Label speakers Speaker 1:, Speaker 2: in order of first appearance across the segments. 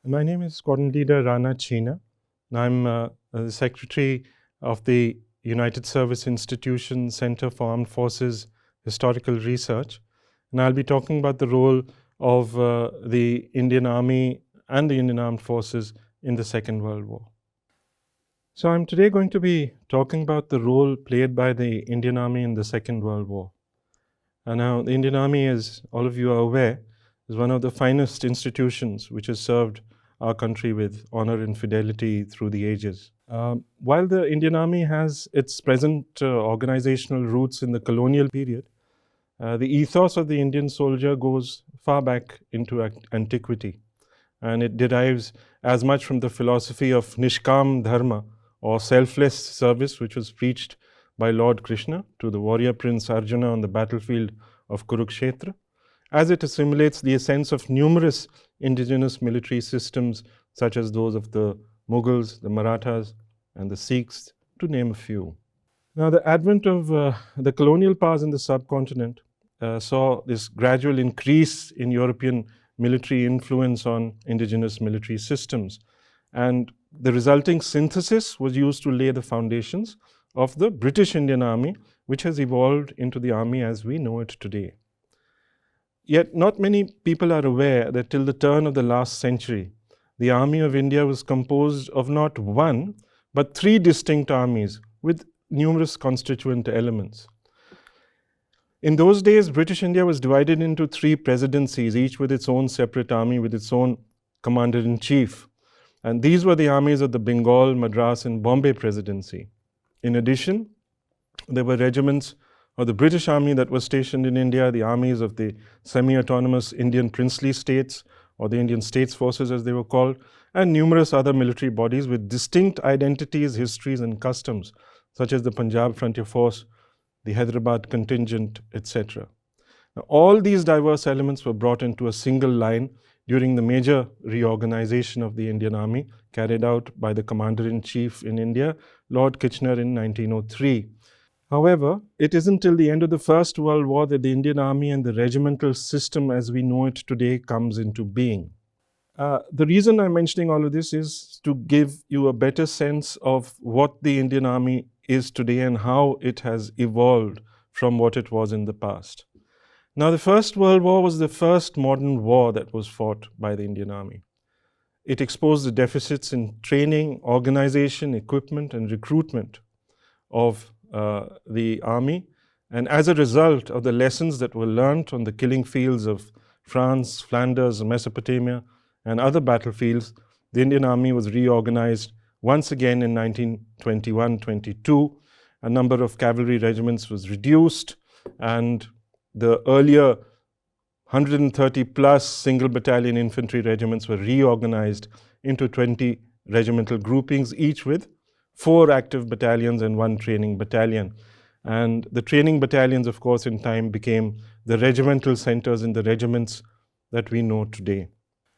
Speaker 1: My name is Squadron Leader Rana Chhina. I'm the Secretary of the United Service Institution Center for Armed Forces Historical Research. And I'll be talking about the role of the Indian Army and the Indian Armed Forces in the Second World War. So I'm today going to be talking about the role played by the Indian Army in the Second World War. And now the Indian Army, as all of you are aware, is one of the finest institutions which has served our country with honor and fidelity through the ages. While the Indian Army has its present organizational roots in the colonial period, the ethos of the Indian soldier goes far back into antiquity, and it derives as much from the philosophy of Nishkam Dharma, or selfless service, which was preached by Lord Krishna to the warrior prince Arjuna on the battlefield of Kurukshetra, as it assimilates the essence of numerous indigenous military systems such as those of the Mughals, the Marathas, and the Sikhs, to name a few. Now, the advent of the colonial powers in the subcontinent saw this gradual increase in European military influence on indigenous military systems, and the resulting synthesis was used to lay the foundations of the British Indian Army, which has evolved into the army as we know it today. Yet not many people are aware that till the turn of the last century, the Army of India was composed of not one, but three distinct armies with numerous constituent elements. In those days, British India was divided into three presidencies, each with its own separate army, with its own commander-in-chief. And these were the armies of the Bengal, Madras, and Bombay presidency. In addition, there were regiments of the British Army that was stationed in India, the armies of the semi-autonomous Indian princely states, or the Indian States Forces as they were called, and numerous other military bodies with distinct identities, histories, and customs, such as the Punjab Frontier Force, the Hyderabad contingent, etc. Now, all these diverse elements were brought into a single line during the major reorganization of the Indian Army carried out by the Commander-in-Chief in India, Lord Kitchener, in 1903. However, it isn't till the end of the First World War that the Indian Army and the regimental system as we know it today comes into being. The reason I'm mentioning all of this is to give you a better sense of what the Indian Army is today and how it has evolved from what it was in the past. Now, the First World War was the first modern war that was fought by the Indian Army. It exposed the deficits in training, organization, equipment, and recruitment of the army. And as a result of the lessons that were learnt on the killing fields of France, Flanders, Mesopotamia, and other battlefields, the Indian Army was reorganized once again in 1921-22. A number of cavalry regiments was reduced, and the earlier 130 plus single battalion infantry regiments were reorganized into 20 regimental groupings, each with 4 active battalions and 1 training battalion. And the training battalions, of course, in time became the regimental centers in the regiments that we know today.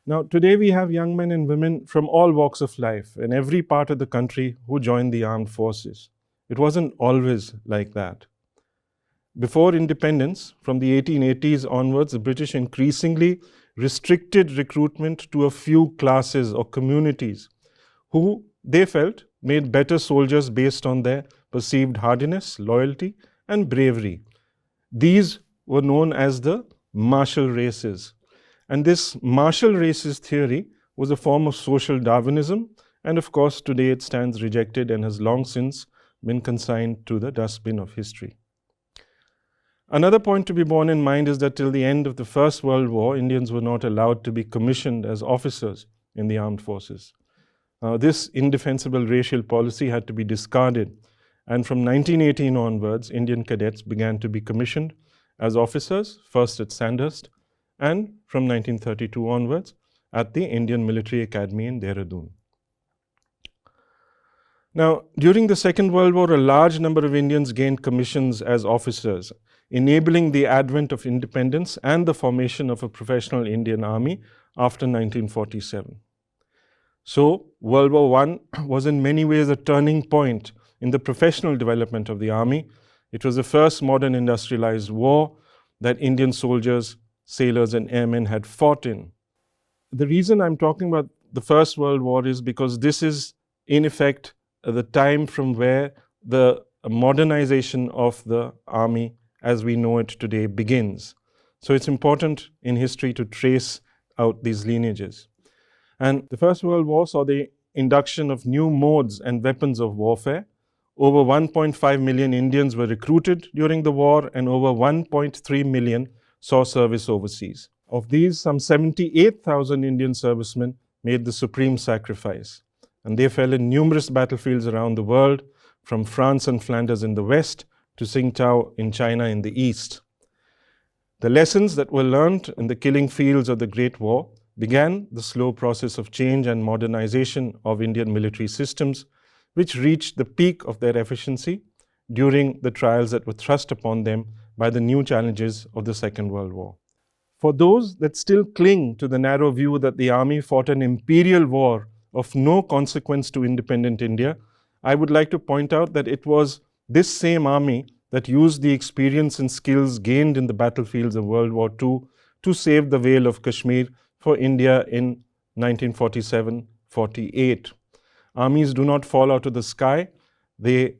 Speaker 1: Now, today we have young men and women from all walks of life in every part of the country who join the armed forces. It wasn't always like that. Before independence, from the 1880s onwards, the British increasingly restricted recruitment to a few classes or communities who they felt made better soldiers based on their perceived hardiness, loyalty, and bravery. These were known as the martial races. And this martial races theory was a form of social Darwinism, and of course today it stands rejected and has long since been consigned to the dustbin of history. Another point to be borne in mind is that till the end of the First World War, Indians were not allowed to be commissioned as officers in the armed forces. This indefensible racial policy had to be discarded, and from 1918 onwards, Indian cadets began to be commissioned as officers, first at Sandhurst, and from 1932 onwards at the Indian Military Academy in Dehradun. Now, during the Second World War, a large number of Indians gained commissions as officers, enabling the advent of independence and the formation of a professional Indian Army after 1947. So, World War I was in many ways a turning point in the professional development of the Army. It was the first modern industrialized war that Indian soldiers, sailors, and airmen had fought in. The reason I'm talking about the First World War is because this is, in effect, the time from where the modernization of the army as we know it today begins. So it's important in history to trace out these lineages. And the First World War saw the induction of new modes and weapons of warfare. Over 1.5 million Indians were recruited during the war, and over 1.3 million saw service overseas. Of these, some 78,000 Indian servicemen made the supreme sacrifice, and they fell in numerous battlefields around the world, from France and Flanders in the west to Tsingtao in China in the east. The lessons that were learned in the killing fields of the Great War began the slow process of change and modernization of Indian military systems, which reached the peak of their efficiency during the trials that were thrust upon them by the new challenges of the Second World War. For those that still cling to the narrow view that the army fought an imperial war of no consequence to independent India, I would like to point out that it was this same army that used the experience and skills gained in the battlefields of World War II to save the Vale of Kashmir for India in 1947-48. Armies do not fall out of the sky. They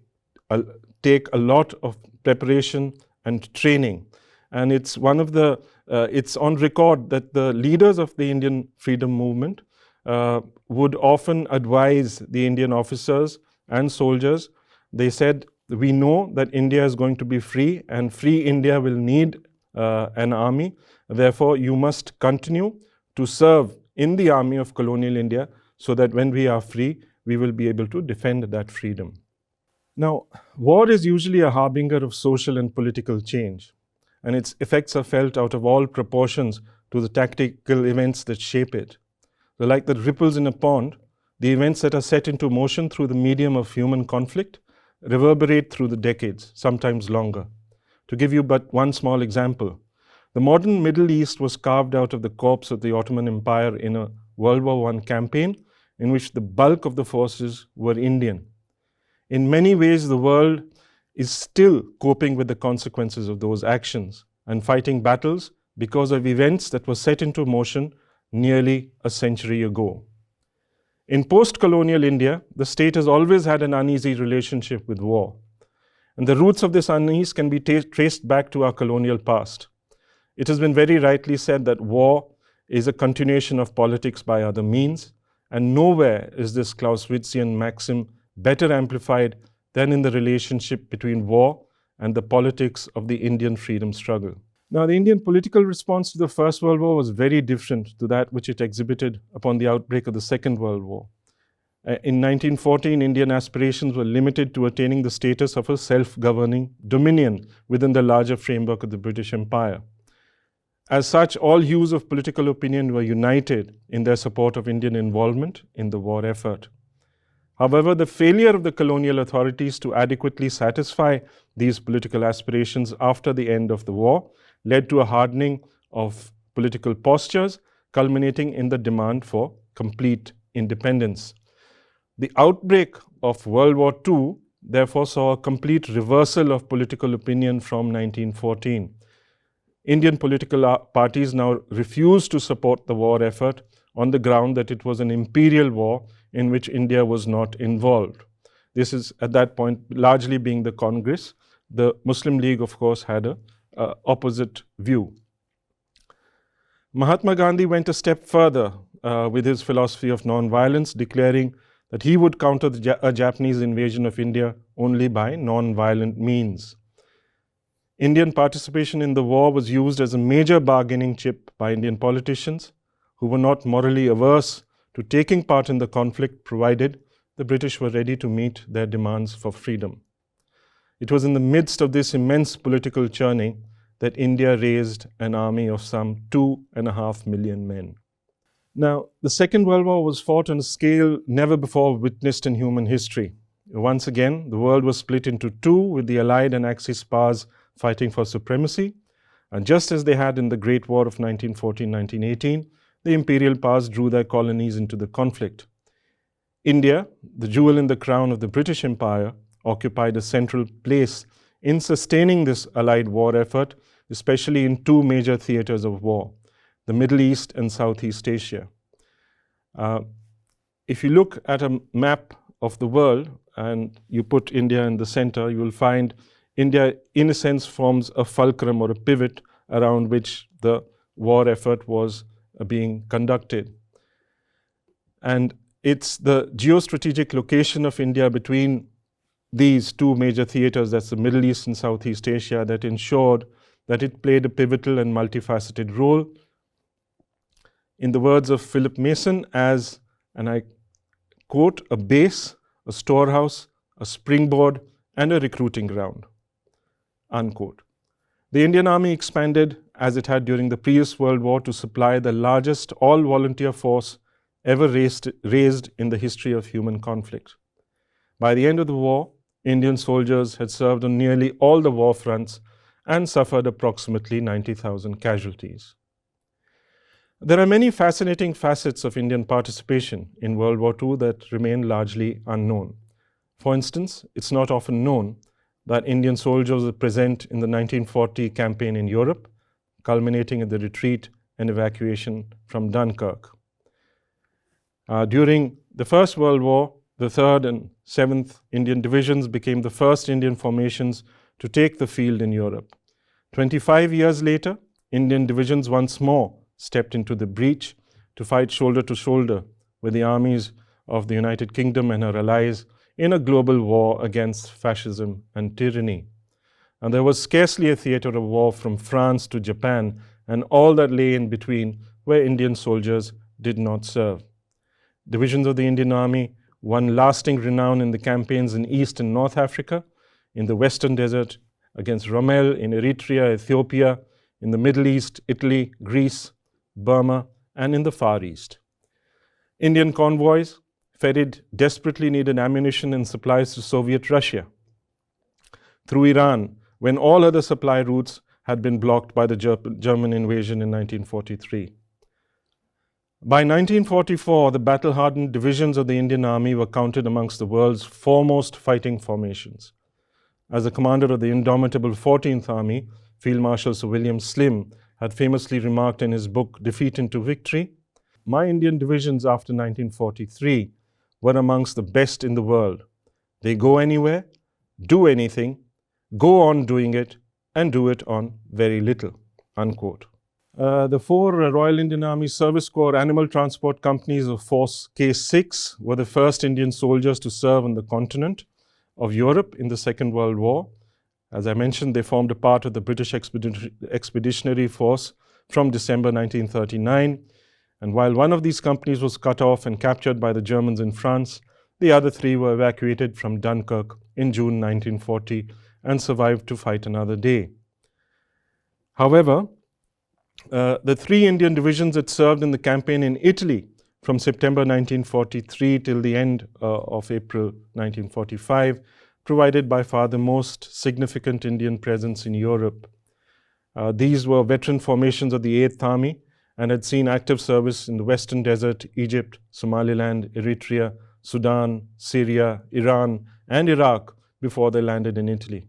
Speaker 1: take a lot of preparation and training. And it's one of the, it's on record that the leaders of the Indian freedom movement would often advise the Indian officers and soldiers. They said, we know that India is going to be free, and free India will need an army. Therefore, you must continue to serve in the army of colonial India so that when we are free, we will be able to defend that freedom. Now, war is usually a harbinger of social and political change, and its effects are felt out of all proportions to the tactical events that shape it. So like the ripples in a pond, the events that are set into motion through the medium of human conflict reverberate through the decades, sometimes longer. To give you but one small example, the modern Middle East was carved out of the corpse of the Ottoman Empire in a World War I campaign in which the bulk of the forces were Indian. In many ways, the world is still coping with the consequences of those actions and fighting battles because of events that were set into motion nearly a century ago. In post-colonial India, the state has always had an uneasy relationship with war. And the roots of this unease can be traced back to our colonial past. It has been very rightly said that war is a continuation of politics by other means, and nowhere is this Clausewitzian maxim better amplified than in the relationship between war and the politics of the Indian freedom struggle. Now, the Indian political response to the First World War was very different to that which it exhibited upon the outbreak of the Second World War. In 1914, Indian aspirations were limited to attaining the status of a self-governing dominion within the larger framework of the British Empire. As such, all hues of political opinion were united in their support of Indian involvement in the war effort. However, the failure of the colonial authorities to adequately satisfy these political aspirations after the end of the war led to a hardening of political postures, culminating in the demand for complete independence. The outbreak of World War II therefore saw a complete reversal of political opinion from 1914. Indian political parties now refused to support the war effort on the ground that it was an imperial war in which India was not involved. This is at that point largely being the Congress. The Muslim League, of course, had an opposite view. Mahatma Gandhi went a step further with his philosophy of non-violence, declaring that he would counter a Japanese invasion of India only by non-violent means. Indian participation in the war was used as a major bargaining chip by Indian politicians who were not morally averse to taking part in the conflict, provided the British were ready to meet their demands for freedom. It was in the midst of this immense political churning that India raised an army of some 2.5 million men. Now, the Second World War was fought on a scale never before witnessed in human history. Once again, the world was split into two, with the Allied and Axis powers fighting for supremacy. And just as they had in the Great War of 1914-1918, the imperial powers drew their colonies into the conflict. India, the jewel in the crown of the British Empire, occupied a central place in sustaining this Allied war effort, especially in two major theaters of war, the Middle East and Southeast Asia. if you look at a map of the world and you put India in the center, you will find India, in a sense, forms a fulcrum or a pivot around which the war effort was being conducted. And it's the geostrategic location of India between these two major theaters, that's the Middle East and Southeast Asia, that ensured that it played a pivotal and multifaceted role, in the words of Philip Mason, as, and I quote, a base, a storehouse, a springboard, and a recruiting ground, unquote. The Indian Army expanded, as it had during the previous World War, to supply the largest all-volunteer force ever raised in the history of human conflict. By the end of the war, Indian soldiers had served on nearly all the war fronts and suffered approximately 90,000 casualties. There are many fascinating facets of Indian participation in World War II that remain largely unknown. For instance, it's not often known that Indian soldiers were present in the 1940 campaign in Europe, culminating in the retreat and evacuation from Dunkirk. During the First World War, the 3rd and 7th Indian Divisions became the first Indian formations to take the field in Europe. 25 years later, Indian divisions once more stepped into the breach to fight shoulder to shoulder with the armies of the United Kingdom and her allies in a global war against fascism and tyranny. And there was scarcely a theater of war from France to Japan and all that lay in between where Indian soldiers did not serve. Divisions of the Indian Army won lasting renown in the campaigns in East and North Africa, in the Western Desert against Rommel, in Eritrea, Ethiopia, in the Middle East, Italy, Greece, Burma, and in the Far East. Indian convoys ferried desperately needed ammunition and supplies to Soviet Russia, through Iran, when all other supply routes had been blocked by the German invasion in 1943. By 1944, the battle-hardened divisions of the Indian Army were counted amongst the world's foremost fighting formations. As the commander of the indomitable 14th Army, Field Marshal Sir William Slim had famously remarked in his book, Defeat into Victory, "My Indian divisions after 1943 were amongst the best in the world. They go anywhere, do anything, go on doing it, and do it on very little," unquote. The 4 Royal Indian Army Service Corps Animal Transport Companies of Force K6 were the first Indian soldiers to serve on the continent of Europe in the Second World War. As I mentioned, they formed a part of the British Expeditionary Force from December 1939. And while one of these companies was cut off and captured by the Germans in France, the other 3 were evacuated from Dunkirk in June 1940 and survived to fight another day. However, the 3 Indian divisions that served in the campaign in Italy from September 1943 till the end of April 1945 provided by far the most significant Indian presence in Europe. These were veteran formations of the 8th Army and had seen active service in the Western Desert, Egypt, Somaliland, Eritrea, Sudan, Syria, Iran, and Iraq before they landed in Italy.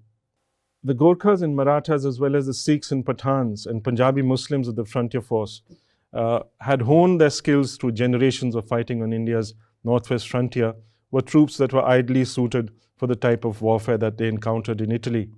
Speaker 1: The Gorkhas and Marathas, as well as the Sikhs and Pathans and Punjabi Muslims of the frontier force, had honed their skills through generations of fighting on India's northwest frontier, were troops that were ideally suited for the type of warfare that they encountered in Italy.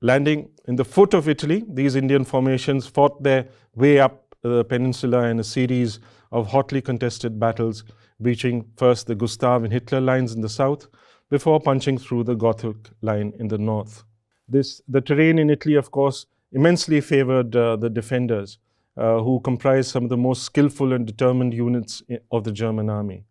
Speaker 1: Landing in the foot of Italy, these Indian formations fought their way up the peninsula in a series of hotly contested battles, breaching first the Gustav and Hitler lines in the south, before punching through the Gothic line in the north. The terrain in Italy, of course, immensely favored the defenders, who comprised some of the most skillful and determined units of the German army.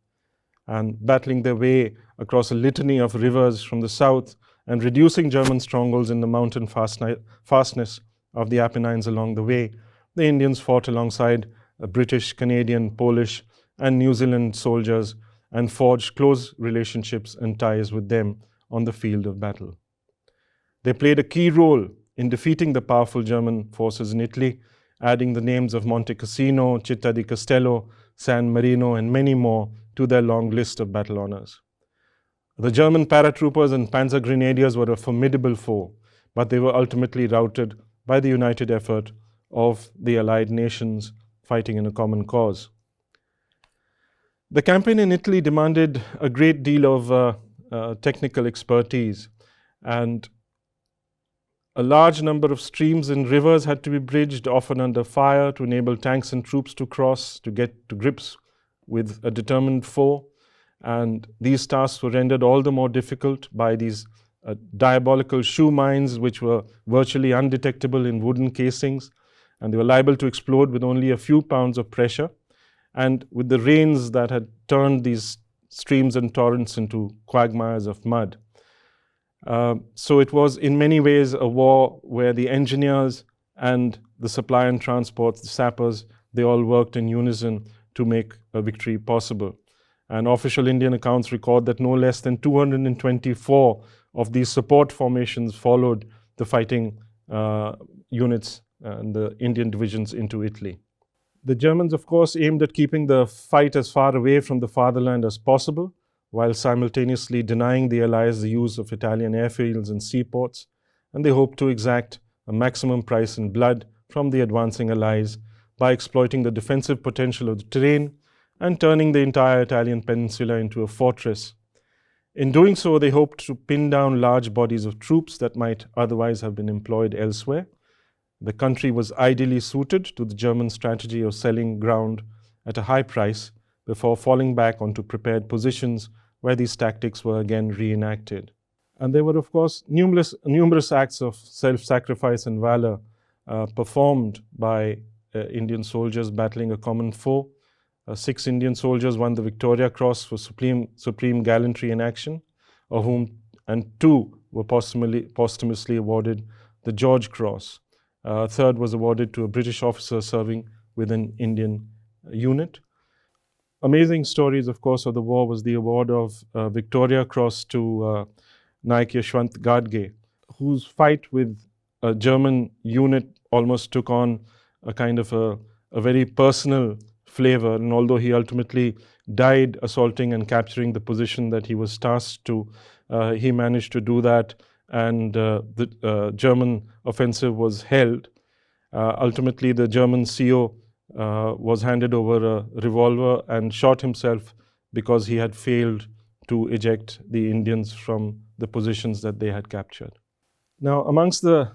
Speaker 1: And battling their way across a litany of rivers from the south and reducing German strongholds in the mountain fastness of the Apennines along the way, the Indians fought alongside British, Canadian, Polish, and New Zealand soldiers and forged close relationships and ties with them on the field of battle. They played a key role in defeating the powerful German forces in Italy, adding the names of Monte Cassino, Città di Castello, San Marino, and many more to their long list of battle honors. The German paratroopers and panzer grenadiers were a formidable foe, but they were ultimately routed by the united effort of the allied nations fighting in a common cause. The campaign in Italy demanded a great deal of technical expertise, and a large number of streams and rivers had to be bridged, often under fire, to enable tanks and troops to cross, to get to grips with a determined foe. And these tasks were rendered all the more difficult by these diabolical shoe mines, which were virtually undetectable in wooden casings, and they were liable to explode with only a few pounds of pressure. And with the rains that had turned these streams and torrents into quagmires of mud. So it was in many ways a war where the engineers and the supply and transport, the sappers, they all worked in unison to make a victory possible. And official Indian accounts record that no less than 224 of these support formations followed the fighting units and the Indian divisions into Italy. The Germans, of course, aimed at keeping the fight as far away from the fatherland as possible, while simultaneously denying the Allies the use of Italian airfields and seaports, and they hoped to exact a maximum price in blood from the advancing Allies by exploiting the defensive potential of the terrain and turning the entire Italian peninsula into a fortress. In doing so, they hoped to pin down large bodies of troops that might otherwise have been employed elsewhere. The country was ideally suited to the German strategy of selling ground at a high price before falling back onto prepared positions where these tactics were again reenacted. And there were, of course, numerous acts of self-sacrifice and valor performed by Indian soldiers battling a common foe. 6 Indian soldiers won the Victoria Cross for supreme gallantry in action, and 2 were posthumously awarded the George Cross. A third was awarded to a British officer serving with an Indian unit. Amazing stories, of course, of the war was the award of Victoria Cross to Naik Yashwant Gadge, whose fight with a German unit almost took on a kind of a very personal flavor. And although he ultimately died assaulting and capturing the position that he was tasked to, he managed to do that, and the German offensive was held. Ultimately, the German CO was handed over a revolver and shot himself because he had failed to eject the Indians from the positions that they had captured. Now, amongst the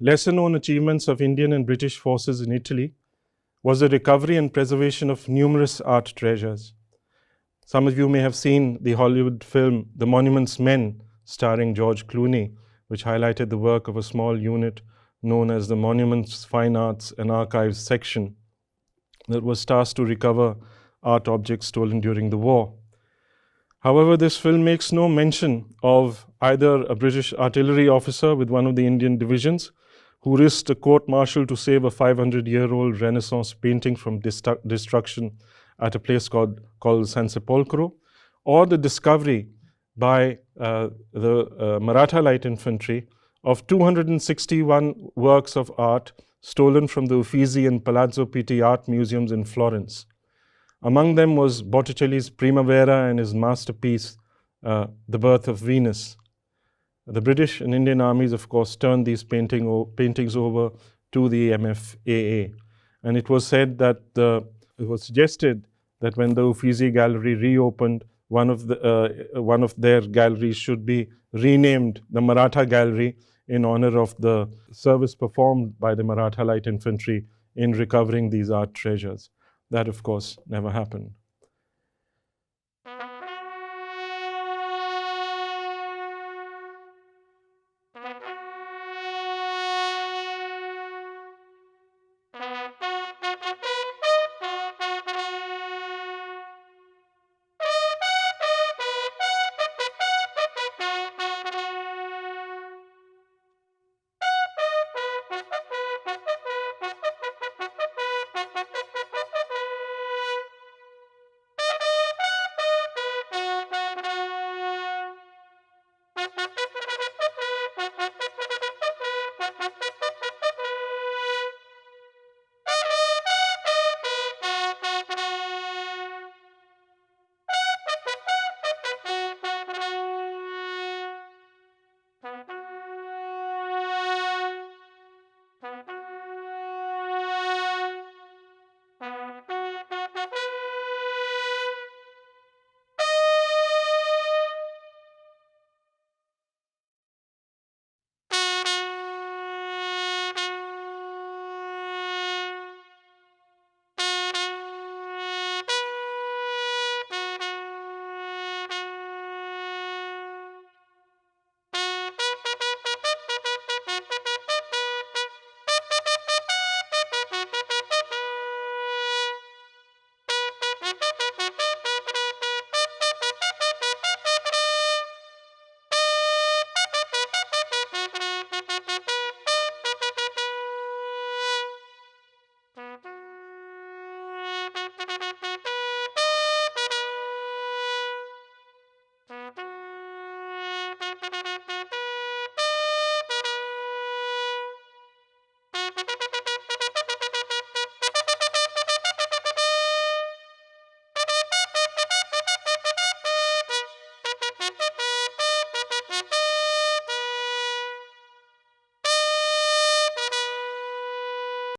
Speaker 1: lesser-known achievements of Indian and British forces in Italy was the recovery and preservation of numerous art treasures. Some of you may have seen the Hollywood film The Monuments Men, starring George Clooney, which highlighted the work of a small unit known as the Monuments, Fine Arts and Archives section that was tasked to recover art objects stolen during the war. However, this film makes no mention of either a British artillery officer with one of the Indian divisions who risked a court-martial to save a 500-year-old Renaissance painting from destruction at a place called San Sepolcro, or the discovery by the Maratha Light Infantry of 261 works of art stolen from the Uffizi and Palazzo Pitti art museums in Florence. Among them was Botticelli's Primavera and his masterpiece, The Birth of Venus. The British and Indian armies, of course, turned these paintings over to the MFAA. And it was said that it was suggested that when the Uffizi Gallery reopened, one of their galleries should be renamed the Maratha Gallery in honor of the service performed by the Maratha Light Infantry in recovering these art treasures. That, of course, never happened.